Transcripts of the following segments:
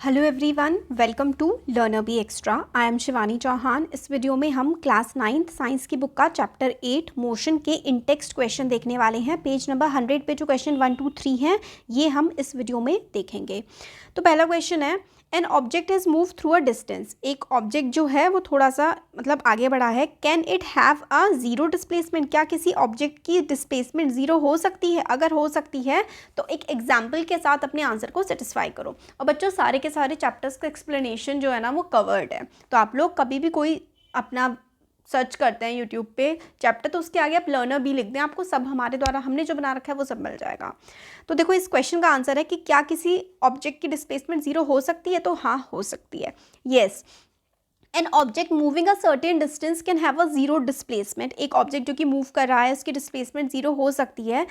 Hello everyone, welcome to learner B extra. I am Shivani Chauhan. इस video में हम class 9th science की book का चैप्टर 8 मोशन के इन टेक्स्ट क्वेश्चन देखने वाले हैं। पेज नंबर 100 पे जो क्वेश्चन 1, 2, 3 हैं ये हम इस वीडियो में देखेंगे। तो पहला क्वेश्चन है, an object is move through a distance. एक ऑब्जेक्ट जो है वो थोड़ा सा आगे बढ़ा है। Can it have a zero displacement. क्या किसी ऑब्जेक्ट की डिस्प्लेसमेंट जीरो हो सकती है? अगर हो सकती है तो एक एग्जाम्पल के साथ अपने आंसर को सेटिस्फाई करो। और बच्चों सारे के सारे चैप्टर्स का एक्सप्लेनेशन जो है ना वो कवर्ड है, तो आप लोग कभी भी कोई अपना सर्च करते हैं यूट्यूब पे चैप्टर तो उसके आगे आप लर्नर बी लिख दें, आपको सब हमारे द्वारा हमने जो बना रखा है वो सब मिल जाएगा। तो देखो इस क्वेश्चन का आंसर है कि क्या किसी ऑब्जेक्ट की डिस्प्लेसमेंट जीरो हो सकती है? तो हाँ, हो सकती है। Yes, an object moving a certain distance can have a zero displacement. एक ऑब्जेक्ट जो कि मूव कर रहा है उसकी डिस्प्लेसमेंट जीरो हो सकती है।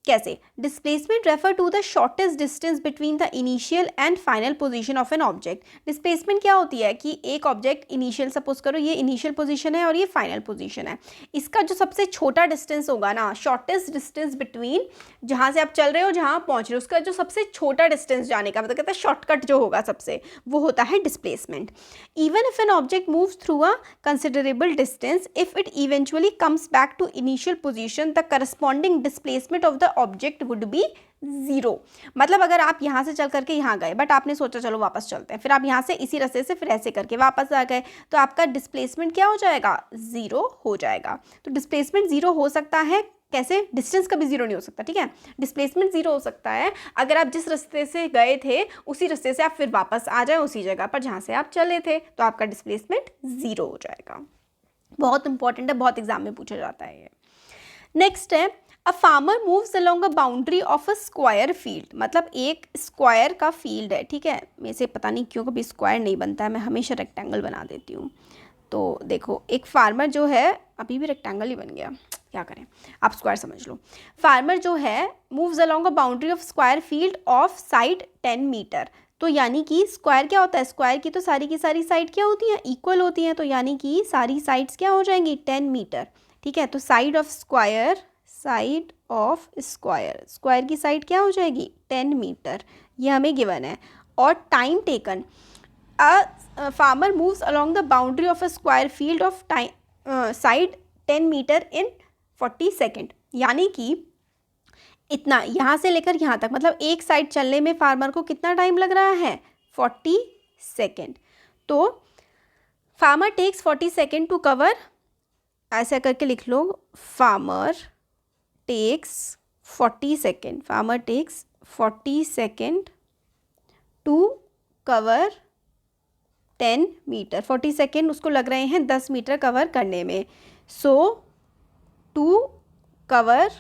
कैसे? Displacement refer to the shortest distance between the initial and final position of an object. Displacement क्या होती है कि एक ऑब्जेक्ट इनिशियल, सपोज करो ये इनिशियल पोजीशन है और ये फाइनल पोजीशन है, इसका जो सबसे छोटा डिस्टेंस होगा ना, शॉर्टेस्ट डिस्टेंस बिटवीन जहाँ से आप चल रहे हो जहाँ आप पहुँच रहे हो, उसका जो सबसे छोटा डिस्टेंस जाने का मतलब कहते हैं शॉर्टकट जो होगा सबसे, वो होता है displacement. Even if an object moves through a considerable distance, if it eventually comes back to initial position, the corresponding displacement of the object would be zero. मतलब अगर आप यहाँ से चल करके यहाँ गए बट आपने सोचा चलो वापस चलते हैं, फिर आप यहाँ से इसी रास्ते से फिर ऐसे करके वापस आ गए, तो आपका डिस्प्लेसमेंट क्या हो जाएगा? जीरो हो जाएगा। तो डिस्प्लेसमेंट जीरो हो सकता है कैसे? डिस्टेंस कभी जीरो नहीं हो सकता, ठीक है। डिस्प्लेसमेंट जीरो हो सकता है अगर आप जिस रास्ते से गए थे उसी रास्ते से आप फिर वापस आ जाए उसी जगह पर जहाँ से आप चले थे, तो आपका डिस्प्लेसमेंट जीरो हो जाएगा। बहुत इंपॉर्टेंट है, बहुत एग्जाम में पूछा जाता है ये। नेक्स्ट है, अ farmer moves along a boundary of a square field. मतलब एक स्क्वायर का फील्ड है, ठीक है। मेरे से पता नहीं क्यों कभी स्क्वायर नहीं बनता है, मैं हमेशा रेक्टेंगल बना देती हूँ। तो देखो एक फार्मर जो है, अभी भी रेक्टेंगल ही बन गया, क्या करें, आप स्क्वायर समझ लो। फार्मर जो है moves along a boundary of square field of side 10 metre. तो यानी कि स्क्वायर क्या होता है? स्क्वायर की सारी साइड क्या होती हैं? इक्वल होती हैं। तो यानी कि सारी साइड्स क्या हो जाएंगी? 10 मीटर, ठीक है। तो साइड ऑफ स्क्वायर स्क्वायर की साइड क्या हो जाएगी? 10 मीटर, ये हमें गिवन है। और time taken, a farmer moves along the boundary of a square field of time side 10 metre in 40 second. यानी कि इतना यहाँ से लेकर यहाँ तक, मतलब एक साइड चलने में फार्मर को कितना टाइम लग रहा है? 40 सेकेंड। तो farmer takes 40 second to cover, ऐसा करके लिख लो, farmer takes 40 second, farmer takes 40 second to cover 10 metre. 40 second उसको लग रहे हैं 10 मीटर कवर करने में। So to cover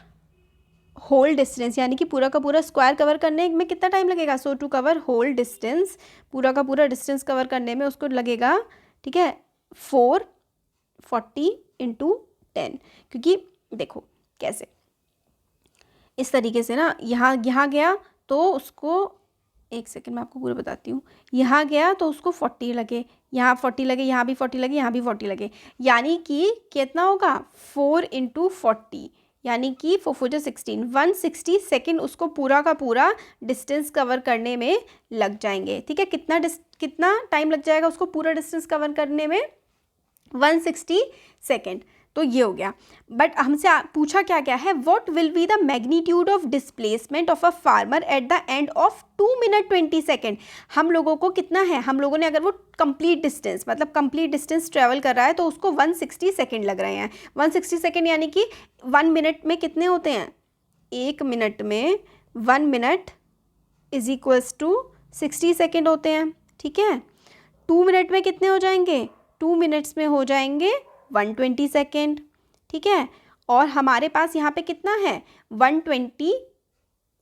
whole distance, यानी कि पूरा का पूरा स्क्वायर कवर करने में कितना टाइम लगेगा? सो टू कवर होल डिस्टेंस, पूरा का पूरा डिस्टेंस कवर करने में उसको लगेगा, ठीक है, 440 इंटू 10। क्योंकि देखो कैसे, इस तरीके से ना, यहाँ गया तो उसको, एक सेकेंड मैं आपको पूरा बताती हूँ, यहाँ गया तो उसको 40 लगे, यहाँ 40 लगे, यहाँ भी 40 लगे, यहाँ भी 40 लगे, यानी कि कितना होगा? 4 इंटू 40, यानी कि 4 4 16, 160 सेकेंड उसको पूरा का पूरा डिस्टेंस कवर करने में लग जाएंगे, ठीक है। कितना टाइम लग जाएगा उसको पूरा डिस्टेंस कवर करने में? 160 सेकेंड। तो ये हो गया। बट हमसे पूछा क्या क्या है? What will be the magnitude of displacement of a farmer at the end of 2 minute 20 second. हम लोगों को कितना है, हम लोगों ने अगर वो कंप्लीट डिस्टेंस, मतलब कंप्लीट डिस्टेंस ट्रेवल कर रहा है तो उसको 160 सेकेंड लग रहे हैं। 160 सेकेंड यानी कि 1 मिनट में कितने होते हैं? 1 मिनट में 1 minute is equals to 60 second होते हैं, ठीक है। 2 मिनट में कितने हो जाएंगे? 2 मिनट्स में हो जाएंगे 120 सेकेंड, ठीक है। और हमारे पास यहाँ पे कितना है? 120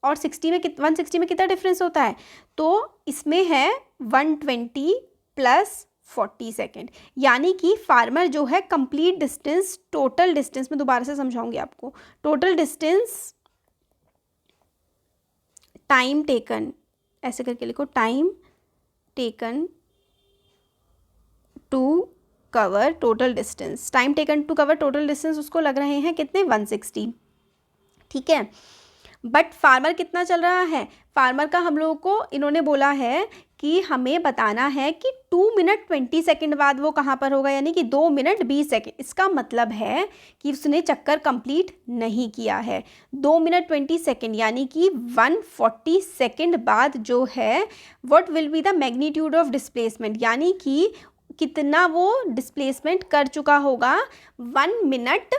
और 60 में 160 में कितना डिफरेंस होता है? तो इसमें है 120 प्लस 40 सेकेंड, यानी कि फार्मर जो है कंप्लीट डिस्टेंस, टोटल डिस्टेंस में दोबारा से समझाऊंगी आपको, टोटल डिस्टेंस टाइम टेकन, ऐसे करके लिखो, time taken to cover total distance, time taken to cover total distance उसको लग रहे हैं कितने? 160, ठीक है। बट फार्मर कितना चल रहा है? फार्मर का हम लोगों को इन्होंने बोला है कि हमें बताना है कि 2 मिनट 20 सेकेंड बाद वो कहाँ पर होगा, यानी कि 2 मिनट 20 सेकेंड। इसका मतलब है कि उसने चक्कर कंप्लीट नहीं किया है। 2 मिनट 20 सेकेंड यानी कि 140 सेकेंड बाद जो है what will be the magnitude of displacement, यानी कि कितना वो डिस्प्लेसमेंट कर चुका होगा 2 मिनट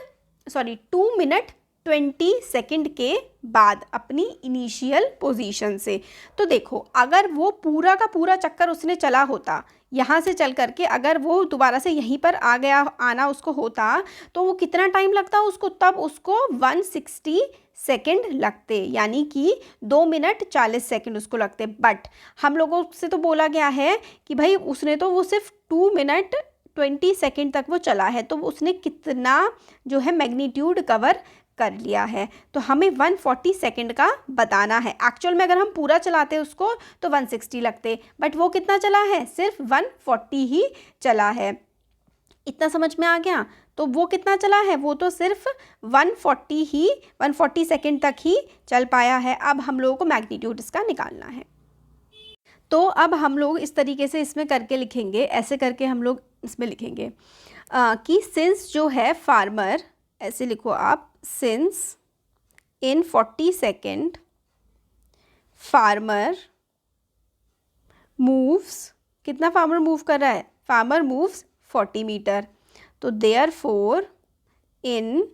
20 सेकेंड के बाद अपनी इनिशियल पोजीशन से। तो देखो, अगर वो पूरा का पूरा चक्कर उसने चला होता, यहाँ से चल करके अगर वो दोबारा से यहीं पर आ गया, आना उसको होता, तो वो कितना टाइम लगता उसको, तब उसको 160 सेकेंड लगते, यानी कि 2 मिनट 40 सेकेंड उसको लगते। बट हम लोगों से तो बोला गया है कि भाई उसने तो वो सिर्फ 2 मिनट 20 सेकेंड तक वो चला है, तो उसने कितना जो है मैग्नीट्यूड कवर कर लिया है। तो हमें 140 सेकेंड का बताना है। एक्चुअल में अगर हम पूरा चलाते उसको तो 160 लगते, बट वो कितना चला है, सिर्फ 140 ही चला है। इतना समझ में आ गया। तो वो कितना चला है, वो तो सिर्फ 140 सेकेंड तक ही चल पाया है। अब हम लोगों को मैग्नीट्यूड इसका निकालना है। तो अब हम लोग इस तरीके से इसमें करके लिखेंगे, ऐसे करके हम लोग इसमें लिखेंगे कि सिंस जो है फार्मर, ऐसे लिखो आप, since in 40 second farmer moves, कितना फार्मर मूव कर रहा है, फार्मर मूव्स 40 मीटर। तो देयरफॉर इन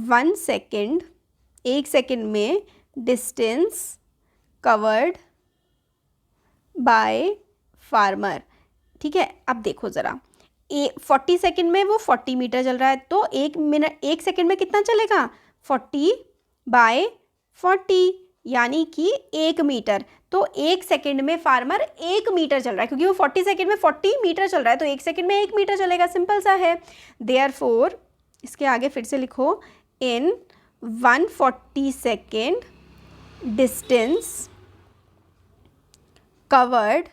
1 सेकेंड, 1 सेकेंड में डिस्टेंस कवर्ड बाय फार्मर। ठीक है, अब देखो ज़रा, 40 सेकेंड में वो 40 मीटर चल रहा है, तो 1 सेकेंड में कितना चलेगा, 40/40 यानी कि 1 मीटर। तो 1 सेकेंड में फार्मर 1 मीटर चल रहा है, क्योंकि वो 40 सेकेंड में 40 मीटर चल रहा है, तो 1 सेकेंड में 1 मीटर चलेगा, सिंपल सा है। देयरफॉर, इसके आगे फिर से लिखो, इन 140 second distance covered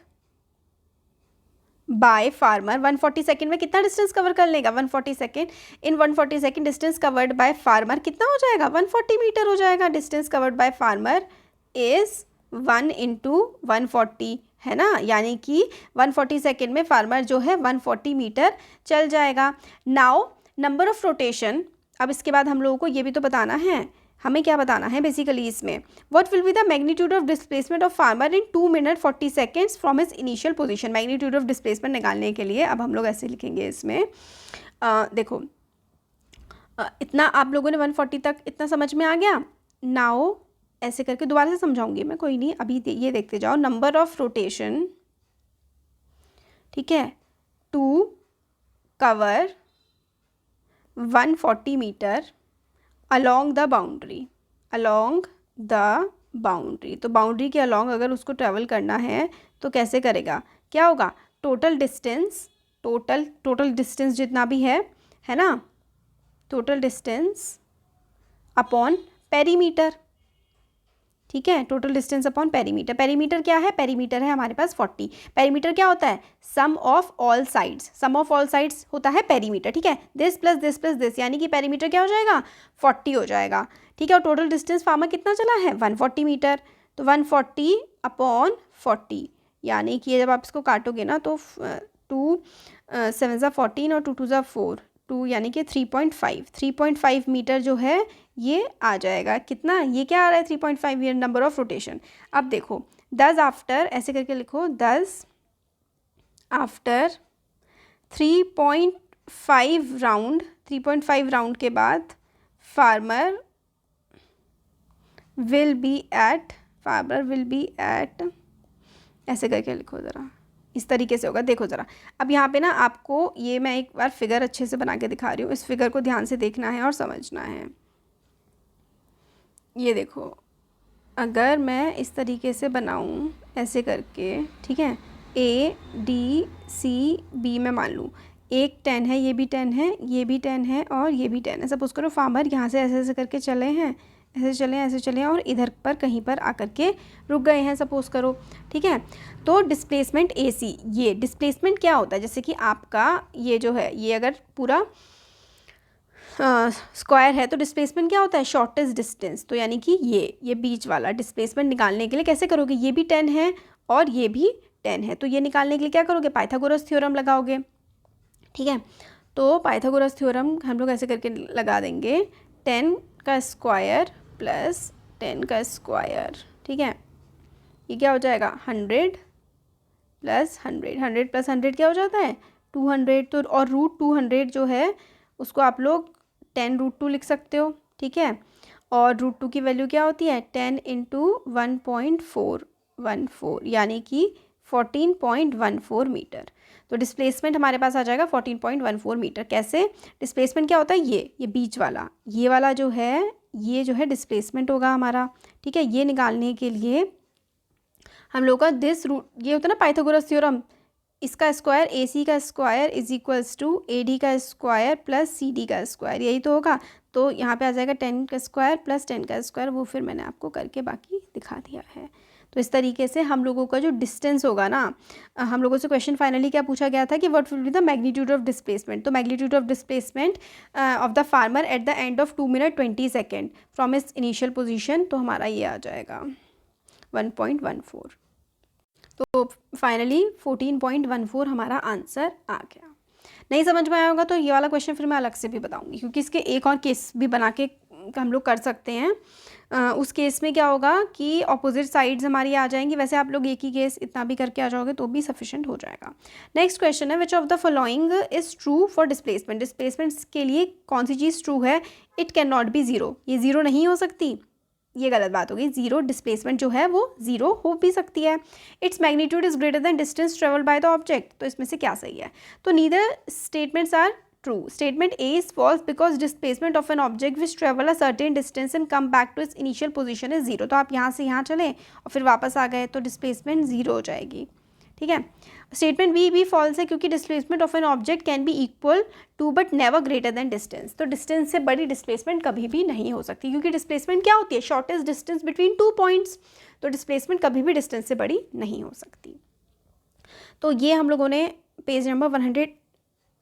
by farmer. 140 second में कितना डिस्टेंस कवर कर लेगा, 140 second, in 140 second distance covered by farmer कितना हो जाएगा, 140 मीटर हो जाएगा। Distance covered by farmer is 1 × 140, है ना, यानी कि 140 सेकेंड में फार्मर जो है 140 मीटर चल जाएगा। नाउ नंबर ऑफ रोटेशन, अब इसके बाद हम लोगों को ये भी तो बताना है, हमें क्या बताना है बेसिकली इसमें, what will be the magnitude of displacement of farmer in 2 minute 40 seconds from his initial position. Magnitude of displacement निकालने के लिए अब हम लोग ऐसे लिखेंगे इसमें, देखो इतना आप लोगों ने 140 तक इतना समझ में आ गया। नाउ ऐसे करके दोबारा से समझाऊंगी मैं, कोई नहीं, अभी ये देखते जाओ। नंबर ऑफ रोटेशन, ठीक है, to cover 140 metre along the boundary, तो बाउंड्री के अलॉन्ग अगर उसको ट्रैवल करना है तो कैसे करेगा, क्या होगा, टोटल डिस्टेंस जितना भी है ना, टोटल डिस्टेंस अपॉन पेरीमीटर। ठीक है, total distance upon perimeter. Perimeter क्या है, पेरीमीटर है हमारे पास 40। पेरीमीटर क्या होता है, sum of all sides, sum of all sides होता है पेरीमीटर। ठीक है, this plus this plus this, यानी कि पेरीमीटर क्या हो जाएगा, 40 हो जाएगा। ठीक है, और टोटल डिस्टेंस फार्मर कितना चला है, 140 मीटर। तो 140/40, यानी कि जब आप इसको काटोगे ना तो 2 7 = 14 और 2 2 = 4, 2 यानी कि 3.5 मीटर जो है ये आ जाएगा। कितना, ये क्या आ रहा है, 3.5 ईयर नंबर ऑफ रोटेशन। अब देखो, 10 आफ्टर, ऐसे करके लिखो, 10 आफ्टर 3.5 राउंड के बाद फार्मर विल बी एट, ऐसे करके लिखो ज़रा, इस तरीके से होगा। देखो ज़रा, अब यहाँ पे ना आपको ये मैं एक बार फिगर अच्छे से बना के दिखा रही हूँ, इस फिगर को ध्यान से देखना है और समझना है। ये देखो, अगर मैं इस तरीके से बनाऊँ ऐसे करके, ठीक है, A D C B में मान लूँ, एक 10 है, ये भी 10 है, ये भी 10 है और ये भी 10 है। सपोज़ करो फार्मर यहाँ से ऐसे ऐसे करके चले हैं, ऐसे चले और इधर पर कहीं पर आकर के रुक गए हैं, सपोज़ करो। ठीक है, तो डिस्प्लेसमेंट AC, ये डिस्प्लेसमेंट क्या होता है, जैसे कि आपका ये जो है, ये अगर पूरा स्क्वायर है तो डिस्प्लेसमेंट क्या होता है, शॉर्टेस्ट डिस्टेंस। तो यानी कि ये बीच वाला डिस्प्लेसमेंट निकालने के लिए कैसे करोगे, ये भी 10 है और ये भी 10 है। तो ये निकालने के लिए क्या करोगे, पाइथागोरस थ्योरम लगाओगे, ठीक है। तो पाइथागोरस थ्योरम हम लोग ऐसे करके लगा देंगे, 10 का स्क्वायर प्लस 10 का स्क्वायर, ठीक है, ये क्या हो जाएगा 100 प्लस 100, 100 प्लस 100 क्या हो जाता है 200। तो और रूट 200 जो है उसको आप लोग 10√2 लिख सकते हो, ठीक है। और √2 की वैल्यू क्या होती है 10 इंटू 1.414 यानी कि 14.14 मीटर। तो डिस्प्लेसमेंट हमारे पास आ जाएगा 14.14 मीटर। कैसे, डिस्प्लेसमेंट क्या होता है, ये बीच वाला, ये वाला जो है, ये जो है डिस्प्लेसमेंट होगा हमारा, ठीक है। ये निकालने के लिए हम लोग का दिस रूट, ये होता है ना पाइथागोरस थ्योरम, इसका स्क्वायर AC का square is equals to AD का स्क्वायर प्लस CD का स्क्वायर, यही तो होगा। तो यहाँ पे आ जाएगा 10 का स्क्वायर प्लस 10 का स्क्वायर, वो फिर मैंने आपको करके बाकी दिखा दिया है। तो इस तरीके से हम लोगों का जो डिस्टेंस होगा ना, हम लोगों से क्वेश्चन फाइनली क्या पूछा गया था कि what will be the magnitude of displacement. तो magnitude of displacement of the farmer at the end of 2 minute 20 second from its initial position, तो हमारा ये आ जाएगा 1.14। तो फाइनली 14.14 हमारा आंसर आ गया। नहीं समझ में आया होगा तो ये वाला क्वेश्चन फिर मैं अलग से भी बताऊंगी, क्योंकि इसके एक और केस भी बना के हम लोग कर सकते हैं। उस केस में क्या होगा कि ऑपोजिट साइड्स हमारी आ जाएंगी, वैसे आप लोग एक ही केस इतना भी करके आ जाओगे तो भी सफिशिएंट हो जाएगा। नेक्स्ट क्वेश्चन है, which of the following is true for displacement. Displacement के लिए कौन सी चीज़ ट्रू है, it can not be zero, ये ज़ीरो नहीं हो सकती, ये गलत बात होगी। ज़ीरो डिस्प्लेसमेंट जो है वो ज़ीरो हो भी सकती है। Its magnitude is greater than distance travel by the object, तो इसमें से क्या सही है। तो neither statements are true. Statement A is false because displacement of an object which travel a certain distance and come back to its initial position is zero. तो आप यहाँ से यहाँ चलें और फिर वापस आ गए तो डिस्प्लेसमेंट ज़ीरो हो जाएगी, ठीक है। स्टेटमेंट बी भी फॉल्स है क्योंकि displacement of an object can be equal to but never greater than distance. तो डिस्टेंस से बड़ी डिस्प्लेसमेंट कभी भी नहीं हो सकती, क्योंकि डिस्प्लेसमेंट क्या होती है, शॉर्टेस्ट डिस्टेंस बिटवीन 2 पॉइंट्स। तो डिस्प्लेसमेंट कभी भी डिस्टेंस से बड़ी नहीं हो सकती। तो ये हम लोगों ने पेज नंबर 100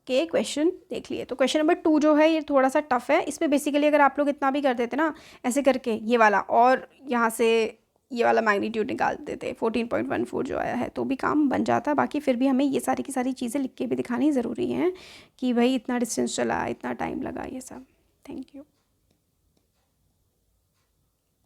के क्वेश्चन देख लिए। तो क्वेश्चन नंबर 2 जो है ये थोड़ा सा टफ है। इसमें बेसिकली अगर आप लोग इतना भी कर देते ना ऐसे करके ये वाला, और यहाँ से ये वाला मैग्नीट्यूड निकाल देते 14.14 जो आया है, तो भी काम बन जाता है। बाकी फिर भी हमें ये सारी की सारी चीज़ें लिख के भी दिखानी ज़रूरी हैं कि भाई इतना डिस्टेंस चला, इतना टाइम लगा, ये सब। Thank you.